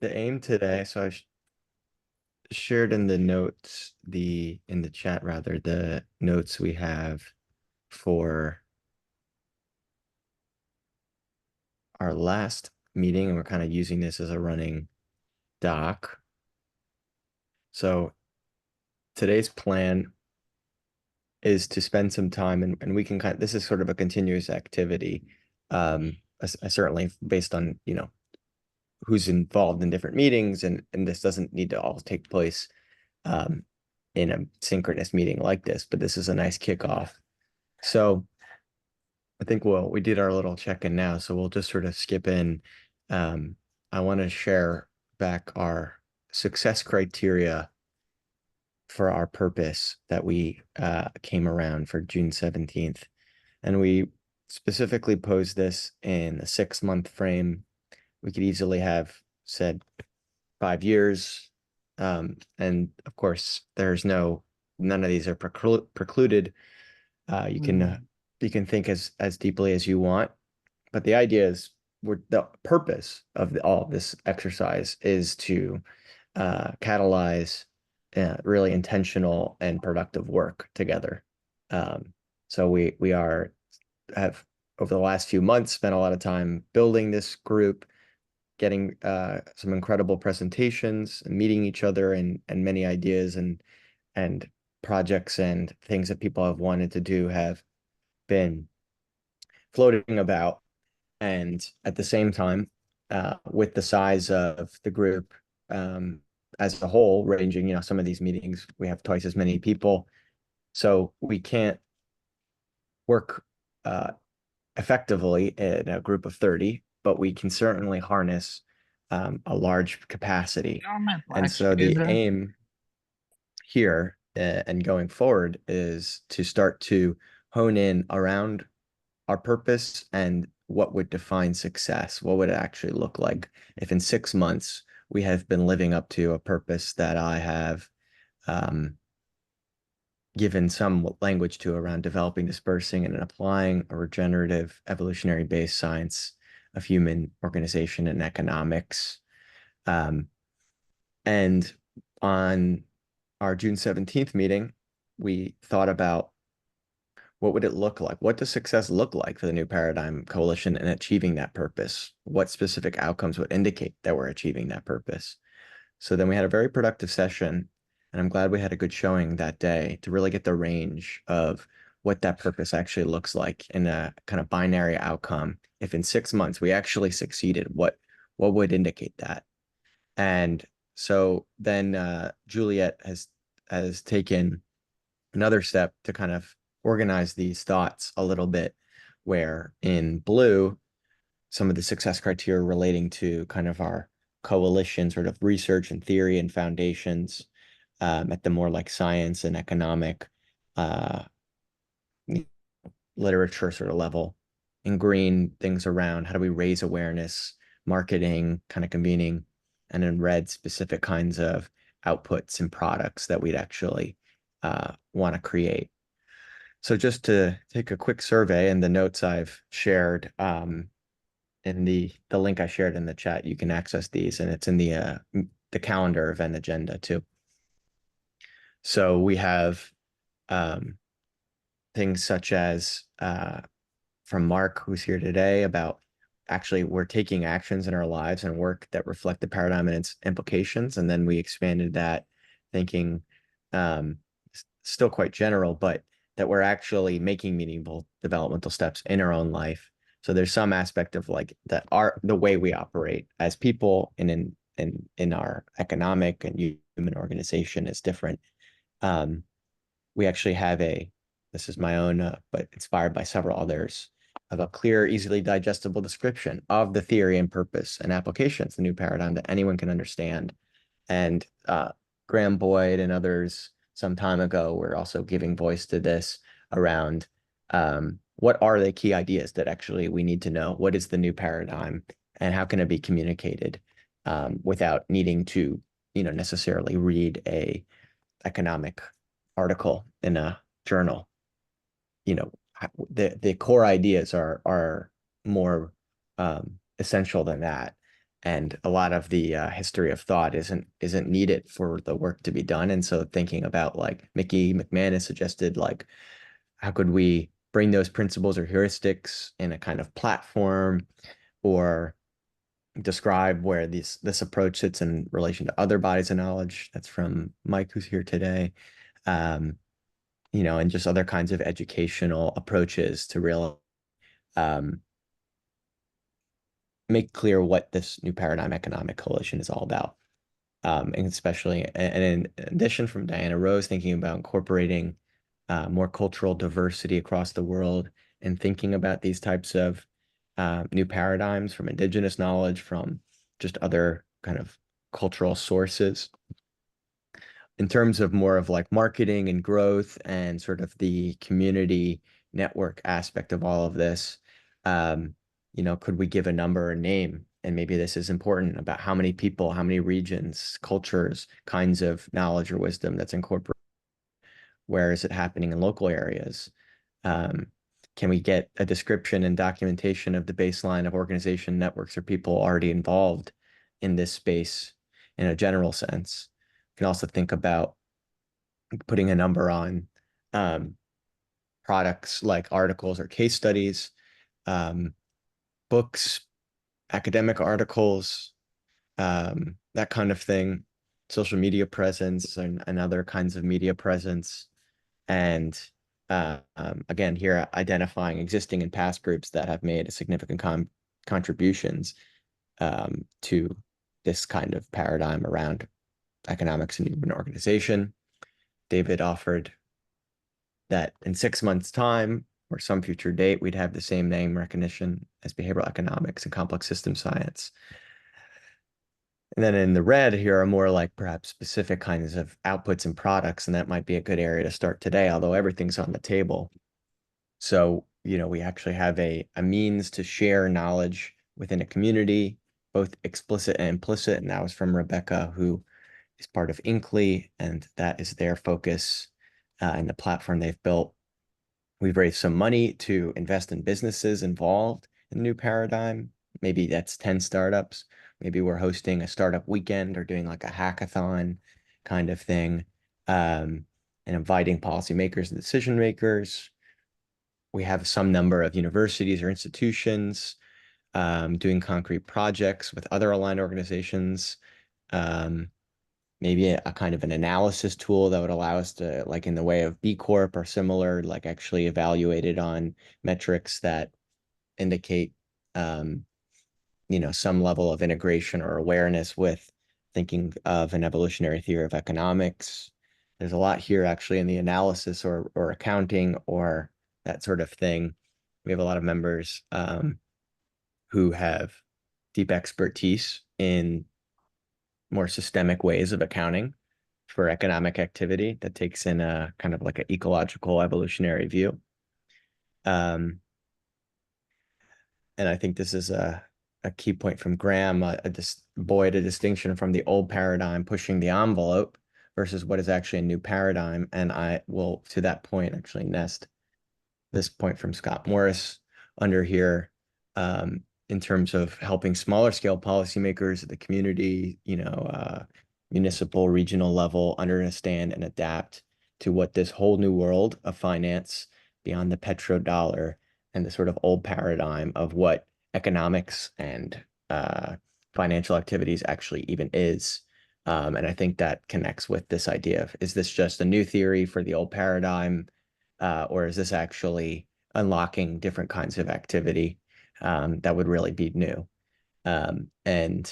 the aim today, so shared in the notes, in the chat rather, the notes we have for our last meeting, and we're kind of using this as a running doc. So today's plan is to spend some time, and we can this is sort of a continuous activity, certainly based on, who's involved in different meetings, and this doesn't need to all take place in a synchronous meeting like this, but this is a nice kickoff. So I think we did our little check-in now, so we'll just sort of skip in. I want to share back our success criteria for our purpose that we came around for June 17th. And we specifically posed this in a 6-month frame. We could easily have said 5 years. And of course, none of these are precluded. You can think as deeply as you want, but the idea is the purpose of all of this exercise is to catalyze really intentional and productive work together. So we have over the last few months spent a lot of time building this group, getting some incredible presentations, and meeting each other, and many ideas and projects and things that people have wanted to do have been floating about. And at the same time, with the size of the group as a whole, ranging, some of these meetings, we have twice as many people. So we can't work effectively in a group of 30, but we can certainly harness a large capacity. And so the aim here and going forward is to start to hone in around our purpose and what would define success. What would it actually look like if in 6 months we have been living up to a purpose that I have given some language to around developing, dispersing, and applying a regenerative evolutionary-based science of human organization and economics. And on our June 17th meeting, we thought about what would it look like? What does success look like for the New Paradigm Coalition in achieving that purpose? What specific outcomes would indicate that we're achieving that purpose? So then we had a very productive session, and I'm glad we had a good showing that day to really get the range of what that purpose actually looks like in a kind of binary outcome. If in 6 months we actually succeeded, what would indicate that? And so then Juliet has taken another step to kind of organize these thoughts a little bit, where in blue, some of the success criteria relating to kind of our coalition sort of research and theory and foundations at the more like science and economic literature sort of level. In green, things around how do we raise awareness, marketing, kind of convening, and in red, specific kinds of outputs and products that we'd actually want to create. So just to take a quick survey, and the notes I've shared in the link I shared in the chat, you can access these, and it's in the calendar event agenda too. So we have things such as from Mark, who's here today, about actually we're taking actions in our lives and work that reflect the paradigm and its implications. And then we expanded that thinking still quite general, but that we're actually making meaningful developmental steps in our own life. So there's some aspect of like the way we operate as people and in our economic and human organization is different. We actually have this is my own, but inspired by several others, of a clear, easily digestible description of the theory and purpose and applications, the new paradigm that anyone can understand. And Graham Boyd and others some time ago were also giving voice to this around what are the key ideas that actually we need to know? What is the new paradigm, and how can it be communicated without needing to, necessarily read a economic article in a journal? The core ideas are more essential than that. and a lot of the history of thought isn't needed for the work to be done. And so thinking about like Mickey McManus suggested, like how could we bring those principles or heuristics in a kind of platform, or describe where this approach sits in relation to other bodies of knowledge. That's from Mike, who's here today. Um, and just other kinds of educational approaches to really um, make clear what this new paradigm economic coalition is all about. And especially, and in addition, from Diana Rose, thinking about incorporating more cultural diversity across the world and thinking about these types of new paradigms from indigenous knowledge, from just other kind of cultural sources. In terms of more of like marketing and growth and sort of the community network aspect of all of this, could we give a number or name? And maybe this is important about how many people, how many regions, cultures, kinds of knowledge or wisdom that's incorporated. Where is it happening in local areas? Um, can we get a description and documentation of the baseline of organization networks or people already involved in this space in a general sense? We can also think about putting a number on products like articles or case studies, books, academic articles, that kind of thing, social media presence and other kinds of media presence. And again, here identifying existing and past groups that have made a significant contributions to this kind of paradigm around economics and human organization. David offered that in 6 months' time or some future date, we'd have the same name recognition as behavioral economics and complex system science. And then in the red here are more like perhaps specific kinds of outputs and products, and that might be a good area to start today, although everything's on the table. So, we actually have a means to share knowledge within a community, both explicit and implicit. And that was from Rebecca, who is part of Inkly, and that is their focus and the platform they've built. We've raised some money to invest in businesses involved in the new paradigm. Maybe that's 10 startups. Maybe we're hosting a startup weekend or doing like a hackathon kind of thing, and inviting policymakers and decision makers. We have some number of universities or institutions doing concrete projects with other aligned organizations. Maybe a kind of an analysis tool that would allow us to, like in the way of B Corp or similar, like actually evaluate it on metrics that indicate, some level of integration or awareness with thinking of an evolutionary theory of economics. There's a lot here actually in the analysis or accounting or that sort of thing. We have a lot of members who have deep expertise in more systemic ways of accounting for economic activity that takes in a kind of like an ecological evolutionary view. And I think this is a key point from Graham, a distinction from the old paradigm pushing the envelope versus what is actually a new paradigm. And I will, to that point, actually nest this point from Scott Morris under here, in terms of helping smaller scale policymakers at the community, municipal, regional level understand and adapt to what this whole new world of finance beyond the petrodollar and the sort of old paradigm of what economics and financial activities actually even is. And I think that connects with this idea of, is this just a new theory for the old paradigm? Or is this actually unlocking different kinds of activity that would really be new? And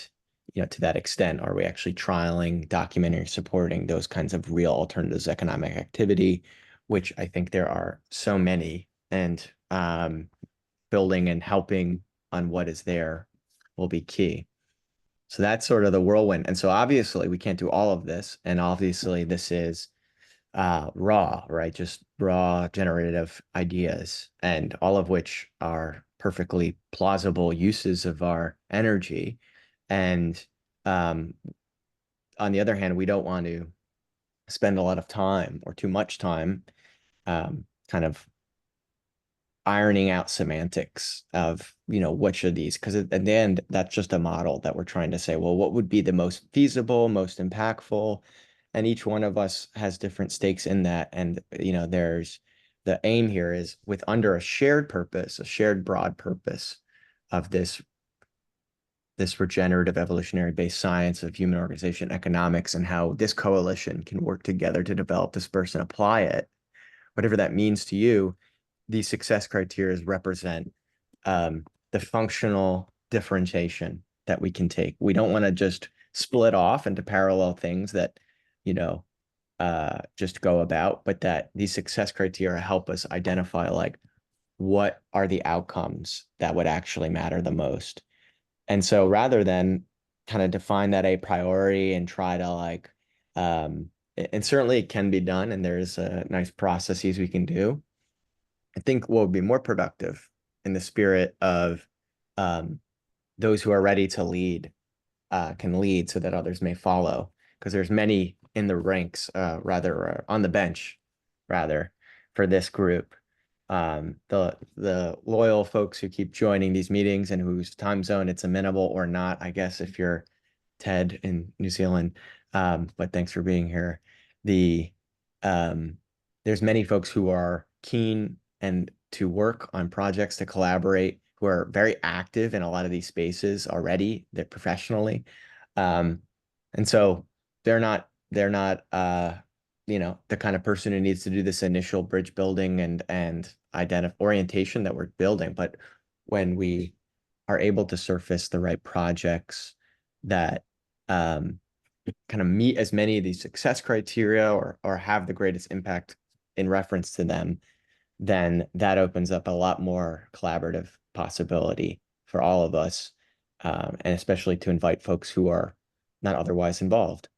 to that extent, are we actually trialing, documenting, supporting those kinds of real alternatives to economic activity, which I think there are so many, and building and helping on what is there will be key. So that's sort of the whirlwind. And so obviously we can't do all of this. And obviously this is raw, right? Just raw generative ideas, and all of which are perfectly plausible uses of our energy. And on the other hand, we don't want to spend a lot of time or too much time kind of ironing out semantics of, which of these, because at the end, that's just a model that we're trying to say, well, what would be the most feasible, most impactful? And each one of us has different stakes in that. And, there's the aim here is with under a shared purpose, a shared broad purpose of this regenerative evolutionary based science of human organization economics, and how this coalition can work together to develop, disperse, and apply it, whatever that means to you. These success criteria represent the functional differentiation that we can take. We don't want to just split off into parallel things that, just go about, but that these success criteria help us identify like what are the outcomes that would actually matter the most. And so rather than kind of define that a priori and try to like, and certainly it can be done, and there's nice processes we can do. I think what would be more productive in the spirit of those who are ready to lead can lead so that others may follow, because there's many in the ranks, rather on the bench, rather, for this group. The loyal folks who keep joining these meetings and whose time zone it's amenable or not, I guess, if you're Ted in New Zealand. But thanks for being here. There's many folks who are keen and to work on projects, to collaborate, who are very active in a lot of these spaces already, that professionally. And so they're not the kind of person who needs to do this initial bridge building and orientation that we're building. But when we are able to surface the right projects that kind of meet as many of these success criteria or have the greatest impact in reference to them, then that opens up a lot more collaborative possibility for all of us, and especially to invite folks who are not otherwise involved.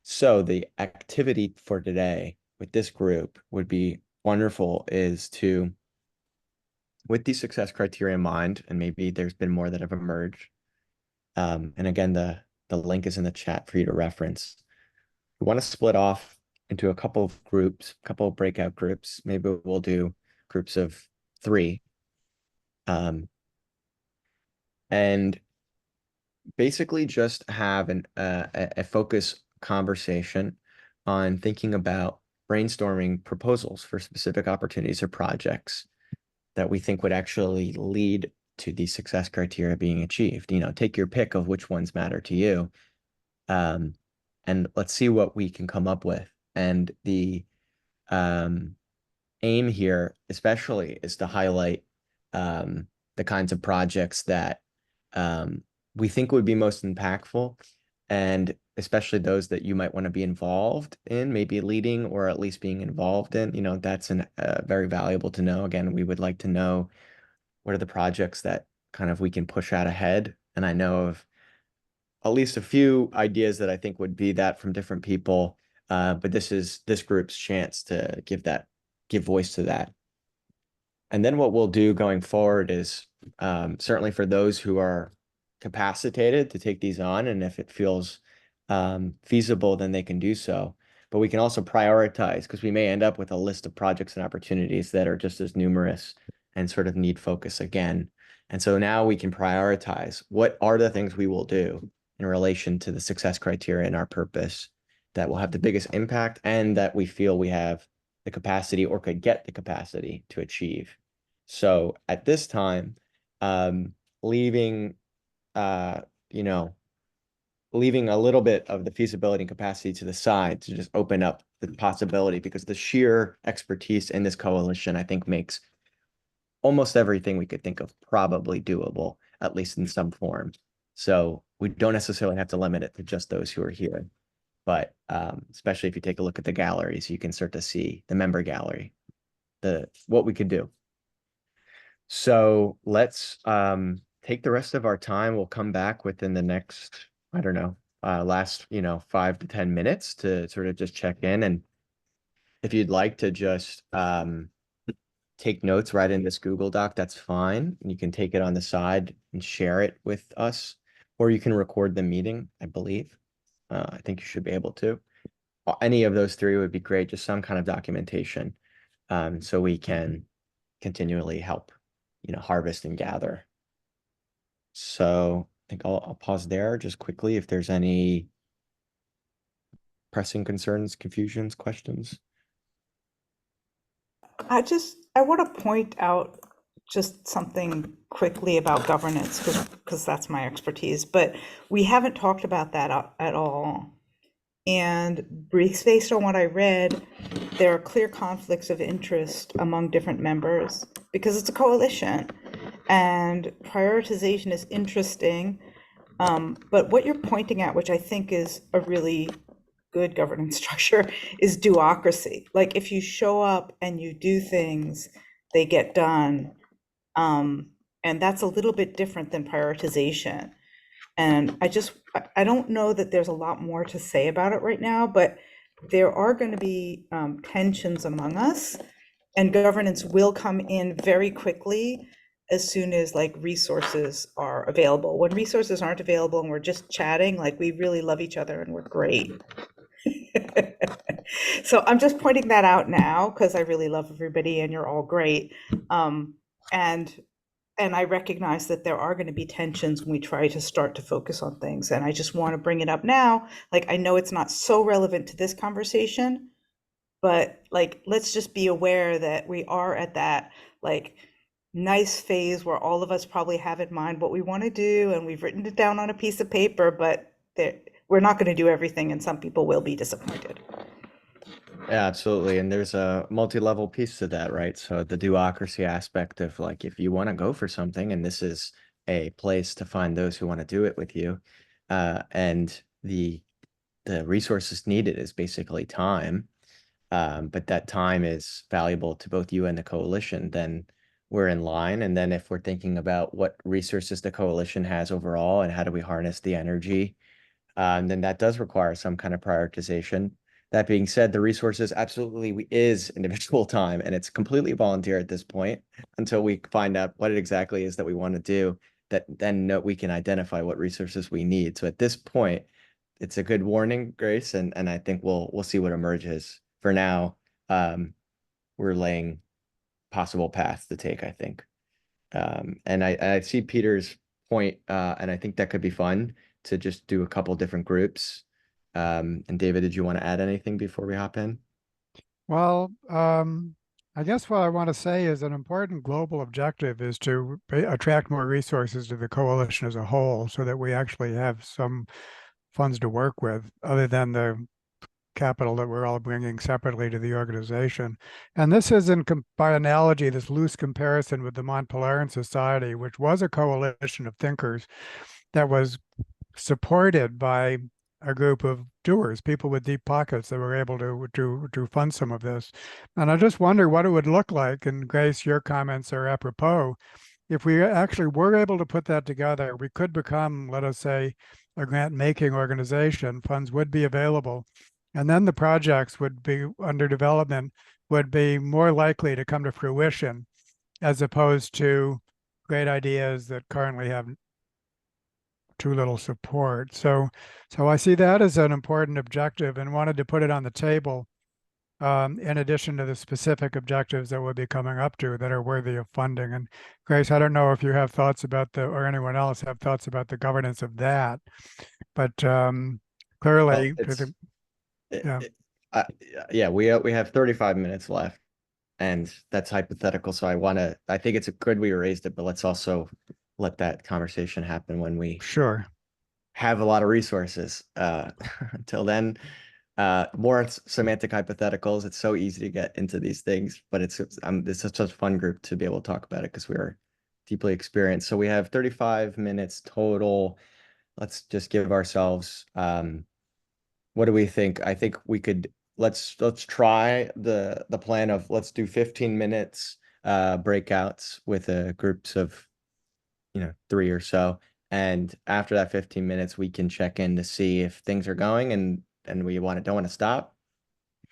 So the activity for today with this group would be wonderful is to, with these success criteria in mind, and maybe there's been more that have emerged. And again, the link is in the chat for you to reference. We want to split off into a couple of groups, a couple of breakout groups. Maybe we'll do groups of 3. And basically just have a focus conversation on thinking about brainstorming proposals for specific opportunities or projects that we think would actually lead to these success criteria being achieved. Take your pick of which ones matter to you, and let's see what we can come up with. And the aim here especially is to highlight the kinds of projects that we think would be most impactful, and especially those that you might want to be involved in, maybe leading or at least being involved in. That's very valuable to know. Again, we would like to know what are the projects that kind of we can push out ahead. And I know of at least a few ideas that I think would be that from different people. But this is this group's chance to give voice to that. And then what we'll do going forward is certainly for those who are capacitated to take these on, and if it feels feasible, then they can do so. But we can also prioritize, because we may end up with a list of projects and opportunities that are just as numerous and sort of need focus again. And so now we can prioritize what are the things we will do in relation to the success criteria and our purpose that will have the biggest impact and that we feel we have the capacity or could get the capacity to achieve. So at this time, leaving leaving a little bit of the feasibility and capacity to the side to just open up the possibility, because the sheer expertise in this coalition, I think, makes almost everything we could think of probably doable, at least in some form. So we don't necessarily have to limit it to just those who are here. But especially if you take a look at the galleries, you can start to see the member gallery, what we could do. So let's take the rest of our time. We'll come back within the next, I don't know, last 5 to 10 minutes to sort of just check in. And if you'd like to just take notes right in this Google Doc, that's fine. You can take it on the side and share it with us, or you can record the meeting, I believe. I think you should be able to. Any of those 3 would be great, just some kind of documentation, so we can continually help, harvest and gather. So I think I'll pause there just quickly if there's any pressing concerns, confusions, questions. I want to point out just something quickly about governance because that's my expertise, but we haven't talked about that at all. And based on what I read, there are clear conflicts of interest among different members because it's a coalition, and prioritization is interesting. But what you're pointing at, which I think is a really good governance structure, is duocracy. Like if you show up and you do things, they get done. And that's a little bit different than prioritization. And I don't know that there's a lot more to say about it right now, but there are going to be tensions among us, and governance will come in very quickly as soon as like resources are available. When resources aren't available and we're just chatting, like we really love each other and we're great. So I'm just pointing that out now because I really love everybody and you're all great. Um, and and I recognize that there are going to be tensions when we try to start to focus on things. And I just want to bring it up now. Like I know it's not so relevant to this conversation, but like let's just be aware that we are at that like nice phase where all of us probably have in mind what we want to do and we've written it down on a piece of paper, but we're not going to do everything and some people will be disappointed. Yeah, absolutely. And there's a multi-level piece to that, right? So the duocracy aspect of like, if you want to go for something, and this is a place to find those who want to do it with you, and the resources needed is basically time, but that time is valuable to both you and the coalition, then we're in line. And then if we're thinking about what resources the coalition has overall and how do we harness the energy, then that does require some kind of prioritization. That being said, the resources absolutely is individual time, and it's completely volunteer at this point until we find out what it exactly is that we want to do. That then we can identify what resources we need. So at this point, it's a good warning, Grace, and I think we'll see what emerges. For now, we're laying possible paths to take, I think. And I see Peter's point, and I think that could be fun to just do a couple different groups. And David, did you want to add anything before we hop in? Well, I guess what I want to say is an important global objective is to attract more resources to the coalition as a whole so that we actually have some funds to work with other than the capital that we're all bringing separately to the organization. And this is by analogy, this loose comparison with the Mont Pelerin Society, which was a coalition of thinkers that was supported by a group of doers, people with deep pockets that were able to fund some of this. And I just wonder what it would look like, and Grace, your comments are apropos, if we actually were able to put that together, we could become, let us say, a grant-making organization, funds would be available, and then the projects would be under development, would be more likely to come to fruition as opposed to great ideas that currently have too little support. So I see that as an important objective and wanted to put it on the table in addition to the specific objectives that we'll be coming up to that are worthy of funding. And Grace, I don't know if you have thoughts about or anyone else have thoughts about the governance of that, but clearly, Well, yeah. uh, yeah, we have 35 minutes left, and that's hypothetical. So I think it's a good we raised it, but let's also let that conversation happen when we Sure. have a lot of resources. Until then, more semantic hypotheticals. It's so easy to get into these things, but it's such a fun group to be able to talk about it because we're deeply experienced. So we have 35 minutes total. Let's just give ourselves, what do we think? I think we could, let's try the plan of let's do 15 minutes breakouts with groups of 3 or so. And after that 15 minutes, we can check in to see if things are going and we don't want to stop.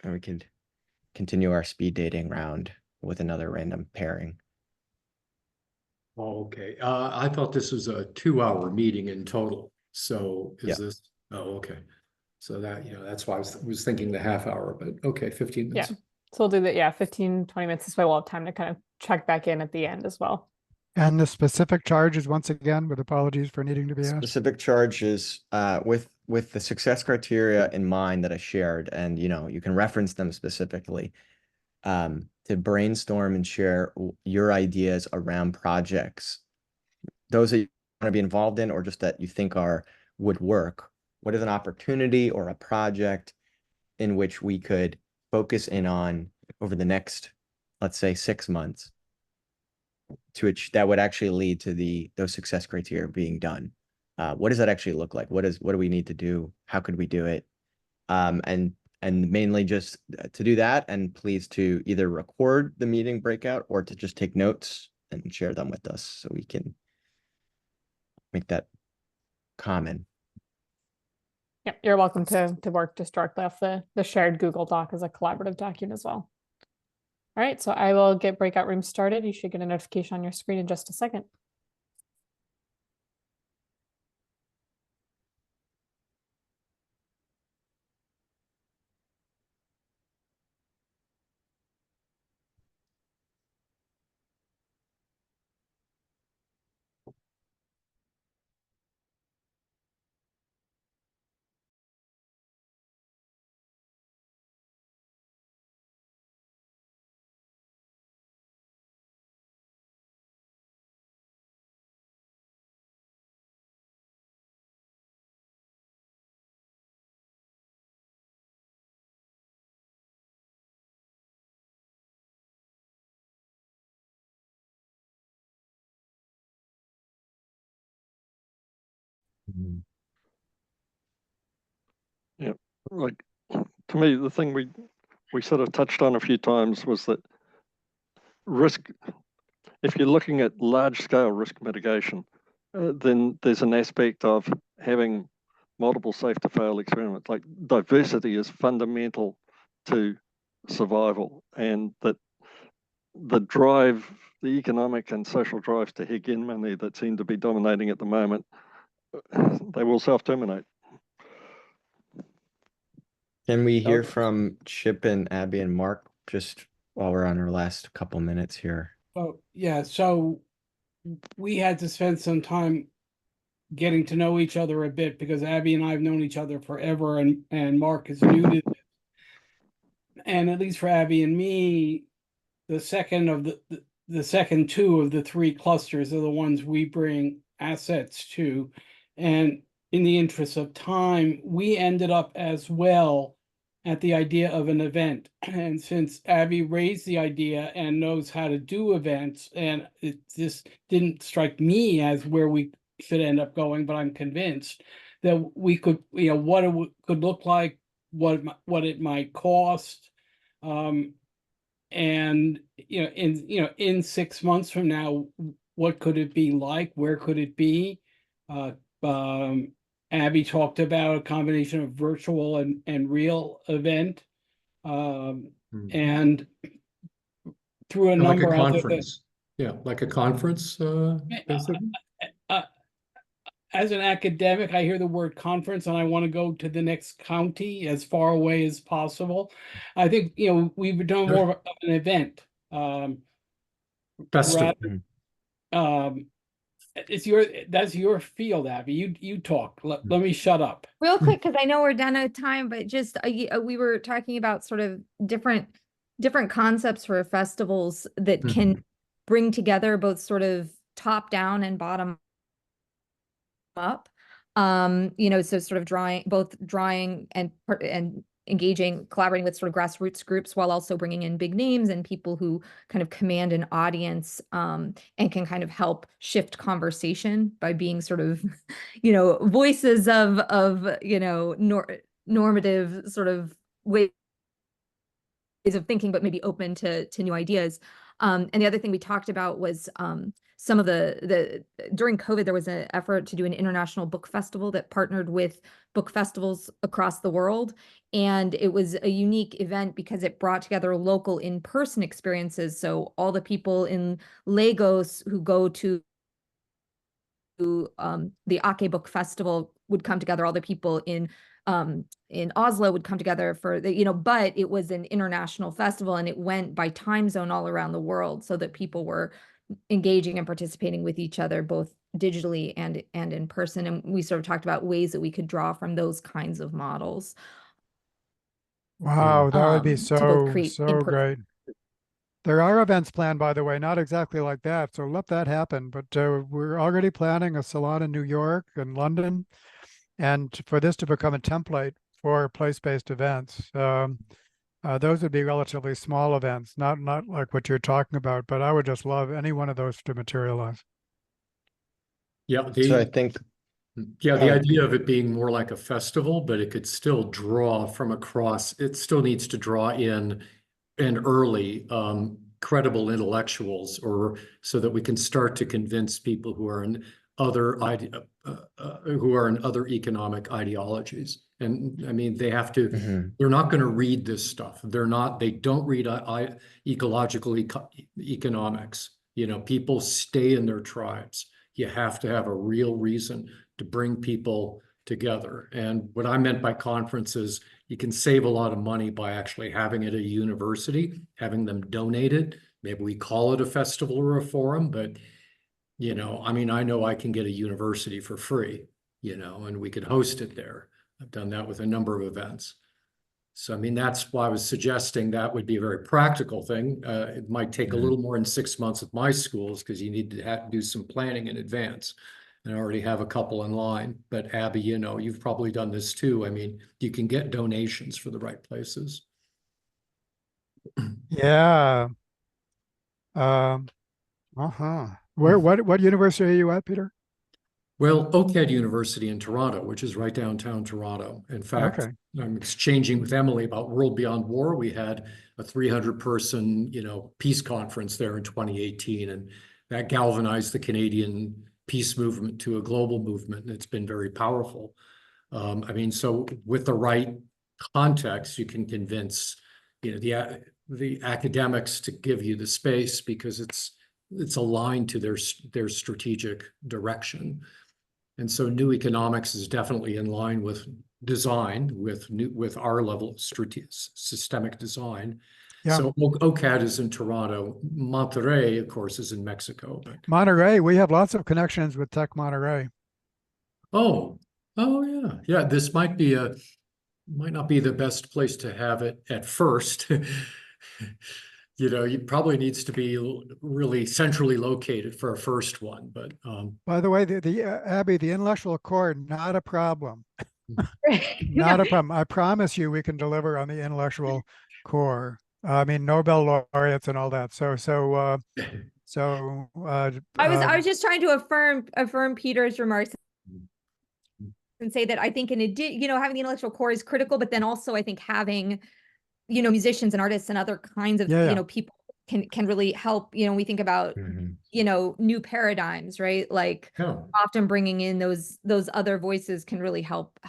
And we could continue our speed dating round with another random pairing. Oh, okay. I thought this was a 2-hour meeting in total. So Yeah. is this, oh, okay. So that, that's why I was thinking the half hour, but okay, 15 minutes. Yeah. So we'll do that, yeah, 15, 20 minutes. This way we'll have time to kind of check back in at the end as well. And the specific charges, once again, with apologies for needing to be asked. Specific charges, with the success criteria in mind that I shared, and you can reference them specifically, to brainstorm and share your ideas around projects, those that you want to be involved in, or just that you think would work. What is an opportunity or a project in which we could focus in on over the next, let's say, 6 months, to which that would actually lead to those success criteria being done? What does that actually look like? What do we need to do? How could we do it? And mainly just to do that, and please to either record the meeting breakout or to just take notes and share them with us so we can make that common. Yep, you're welcome to work just directly off the shared Google Doc as a collaborative document as well. All right, so I will get breakout rooms started. You should get a notification on your screen in just a second. Yeah, like to me, the thing we sort of touched on a few times was that risk, if you're looking at large scale risk mitigation, then there's an aspect of having multiple safe to fail experiments. Like diversity is fundamental to survival, and that the drive, the economic and social drives to hegemony that seem to be dominating at the moment, they will self-terminate. Can we hear Okay. from Chip and Abby and Mark just while we're on our last couple minutes here? Oh, yeah, so we had to spend some time getting to know each other a bit because Abby and I have known each other forever, and Mark is new to this. And at least for Abby and me, the second two of the three clusters are the ones we bring assets to. And in the interest of time, we ended up as well at the idea of an event. And since Abby raised the idea and knows how to do events, and this didn't strike me as where we should end up going, but I'm convinced that we could, what it could look like, what it might cost, and in 6 months from now, what could it be like? Where could it be? Abby talked about a combination of virtual and real event, and through a Like a number of other conference. Yeah, like a conference, basically. As an academic, I hear the word conference and I want to go to the next county as far away as possible. I think, we've done more of an event. Festival. That's your field, Abby. You talk. Let me shut up. Real quick, because I know we're done out of time, but just we were talking about sort of different concepts for festivals that can bring together both sort of top down and bottom up. So sort of drawing and engaging, collaborating with sort of grassroots groups while also bringing in big names and people who kind of command an audience, and can kind of help shift conversation by being sort of, voices of normative sort of ways of thinking, but maybe open to new ideas. And the other thing we talked about was some of during COVID, there was an effort to do an international book festival that partnered with book festivals across the world. And it was a unique event because it brought together local in-person experiences. So all the people in Lagos who go to the Ake Book Festival would come together, all the people in in Oslo would come together for the, you know, but it was an international festival and it went by time zone all around the world so that people were engaging and participating with each other, both digitally and in person. And we sort of talked about ways that we could draw from those kinds of models. Wow, that would be To both create so in-person. great. There are events planned, by the way, not exactly like that, so let that happen. But we're already planning a salon in New York and London, and for this to become a template for place-based events. Those would be relatively small events, not like what you're talking about, but I would just love any one of those to materialize. Yeah, So I think the Oh. idea of it being more like a festival, but it could still draw from across, it still needs to draw in and early credible intellectuals, or so that we can start to convince people who are in other economic ideologies. And I mean, they have to, they're not going to read this stuff. They don't read ecological economics. You know, people stay in their tribes. You have to have a real reason to bring people together. And what I meant by conferences, you can save a lot of money by actually having it at a university, having them donate it. Maybe we call it a festival or a forum, but you know, I mean, I know I can get a university for free, you know, and we could host it there. I've done that with a number of events. So, I mean, that's why I was suggesting that would be a very practical thing. It might take a little more than 6 months at my schools because you need to do some planning in advance. And I already have a couple in line. But Abby, you know, you've probably done this too. I mean, you can get donations for the right places. Yeah. What university are you at, Peter? Well, OCAD University in Toronto, which is right downtown Toronto. In fact, Okay. I'm exchanging with Emily about World Beyond War. We had a 300-person, you know, peace conference there in 2018, and that galvanized the Canadian peace movement to a global movement, and it's been very powerful. I mean, so with the right context, you can convince, you know, the academics to give you the space because it's aligned to their strategic direction. And so new economics is definitely in line with design, with our level of systemic design. Yeah. So OCAD is in Toronto. Monterrey, of course, is in Mexico. But Monterey, we have lots of connections with Tech Monterey. oh yeah, yeah. This might not be the best place to have it at first. You know, it probably needs to be really centrally located for a first one. But By the way, Abby, the intellectual core, not a problem. Not a problem. I promise you, we can deliver on the intellectual core. I mean, Nobel laureates and all that. I was just trying to affirm Peter's remarks and say that I think you know, having the intellectual core is critical, but then also I think having, you know, musicians and artists and other kinds of, you know, people can really help. You know, we think about, you know, new paradigms, right? Like often bringing in those other voices can really help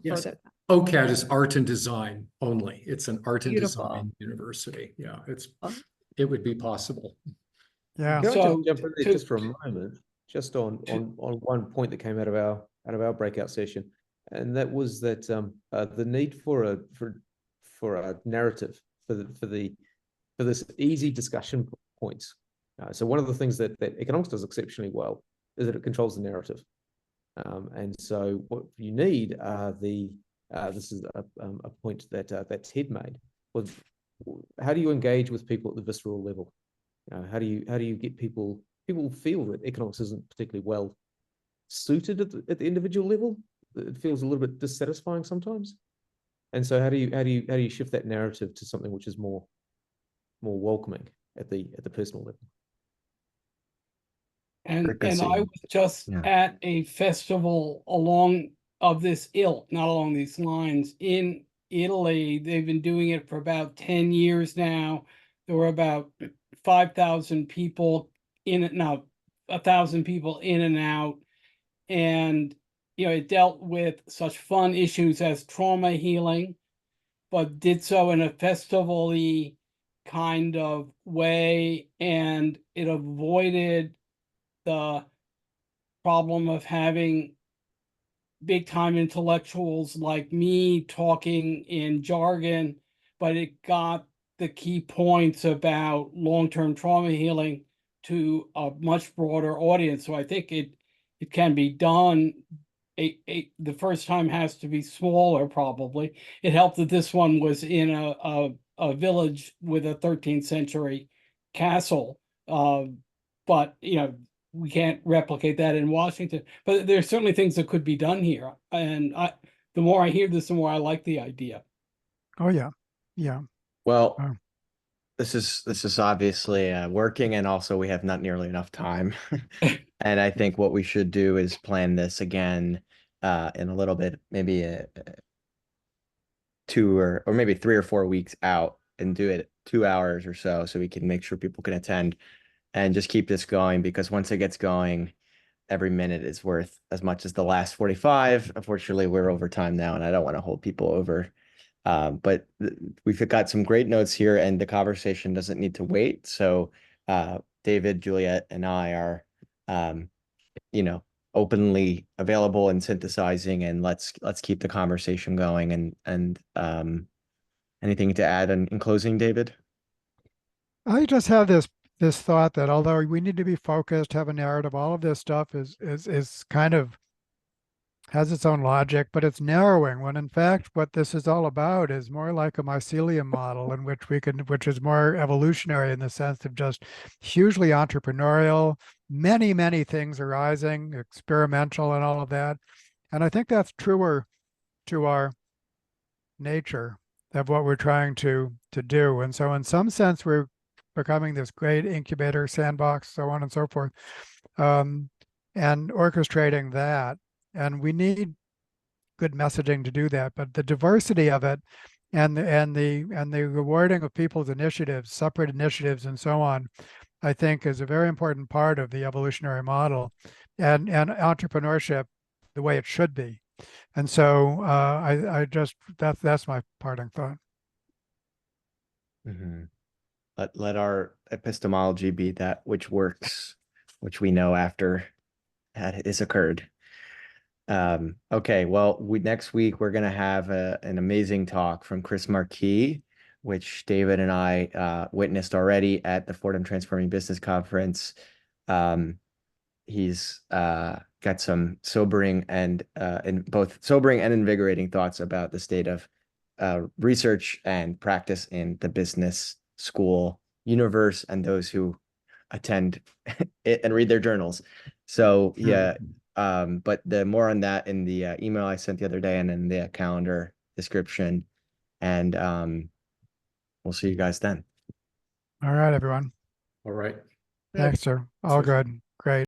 yes. further. OCAD is art and design only. It's an art and design university. Yeah, it would be possible. Yeah. Can I So, just jump in there just for a moment, just on one point that came out of our breakout session, and that was that the need for a narrative for this easy discussion points. So one of the things that economics does exceptionally well is that it controls the narrative, and so what you need are this is a point that Ted made, was how do you engage with people at the visceral level? How do you get people feel that economics isn't particularly well suited at the individual level? It feels a little bit dissatisfying sometimes. And so how do you shift that narrative to something which is more welcoming at the personal level? And I was just at a festival of this ilk, not along these lines, in Italy. They've been doing it for about 10 years now. There were about 5,000 people in it now, 1,000 people in and out. And, you know, it dealt with such fun issues as trauma healing, but did so in a festival-y kind of way. And it avoided the problem of having big time intellectuals like me talking in jargon, but it got the key points about long-term trauma healing to a much broader audience. So I think it can be done. The first time has to be smaller, probably. It helped that this one was in a village with a 13th century castle. But we can't replicate that in Washington. But there's certainly things that could be done here. And the more I hear this, the more I like the idea. Oh yeah, yeah. Well, Oh. this is obviously working, and also we have not nearly enough time. And I think what we should do is plan this again in a little bit, maybe 2 or maybe 3 or 4 weeks out, and do it 2 hours or so we can make sure people can attend, and just keep this going, because once it gets going, every minute is worth as much as the last 45. Unfortunately, we're over time now, and I don't want to hold people over. But we've got some great notes here, and the conversation doesn't need to wait. So David, Juliet, and I are, openly available and synthesizing, and let's keep the conversation going. And anything to add in closing, David? I just have this thought that although we need to be focused, have a narrative, all of this stuff is kind of has its own logic, but it's narrowing, when in fact what this is all about is more like a mycelium model, in which which is more evolutionary in the sense of just hugely entrepreneurial, many things arising, experimental and all of that. And I think that's truer to our nature of what we're trying to do. And so in some sense, we're becoming this great incubator, sandbox, so on and so forth, and orchestrating that. And we need good messaging to do that. But the diversity of it, and the rewarding of people's initiatives, separate initiatives, and so on, I think is a very important part of the evolutionary model, and entrepreneurship the way it should be. And so I just that's my parting thought. Mm-hmm. Let our epistemology be that which works, which we know after that has occurred. Okay, well, next week we're going to have an amazing talk from Chris Marquis, which David and I witnessed already at the Fordham Transforming Business Conference. He's got some sobering and invigorating thoughts about the state of research and practice in the business school universe, and those who attend it and read their journals. So yeah, but the more on that in the email I sent the other day, and in the calendar description. And we'll see you guys then. All right, everyone. All right. Thanks, sir. All good. Great.